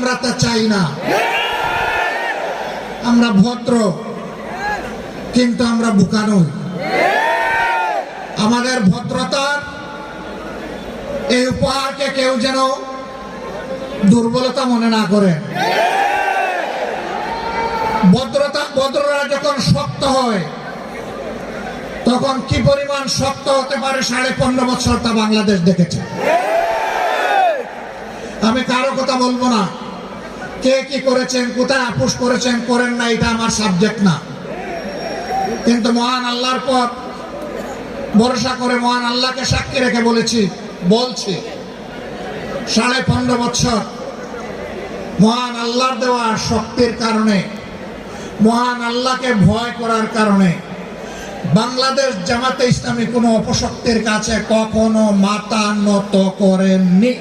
আমরা তা চাই না। আমরা ভদ্র, কিন্তু আমরা বোকা নই। আমাদের ভদ্রতার এই উপহারকে কেউ যেন দুর্বলতা মনে না করে। ভদ্ররা যখন শক্ত হয়, তখন কি পরিমাণ শক্ত হতে পারে 15.5 বছর তা বাংলাদেশ দেখেছে। আমি কারো কথা বলবো না, কে কি করেছেন, কোথায় আপোষ করেছেন করেন না, এটা আমার সাবজেক্ট না। কিন্তু মহান আল্লাহর পর ভরসা করে, মহান আল্লাহকে সাক্ষী রেখে বলছি 15.5 বছর মহান আল্লাহর দেওয়া শক্তির কারণে, মহান আল্লাহকে ভয় করার কারণে বাংলাদেশ জামাতে ইসলামী কোনো অপশক্তির কাছে কখনো মাথা নত করেননি।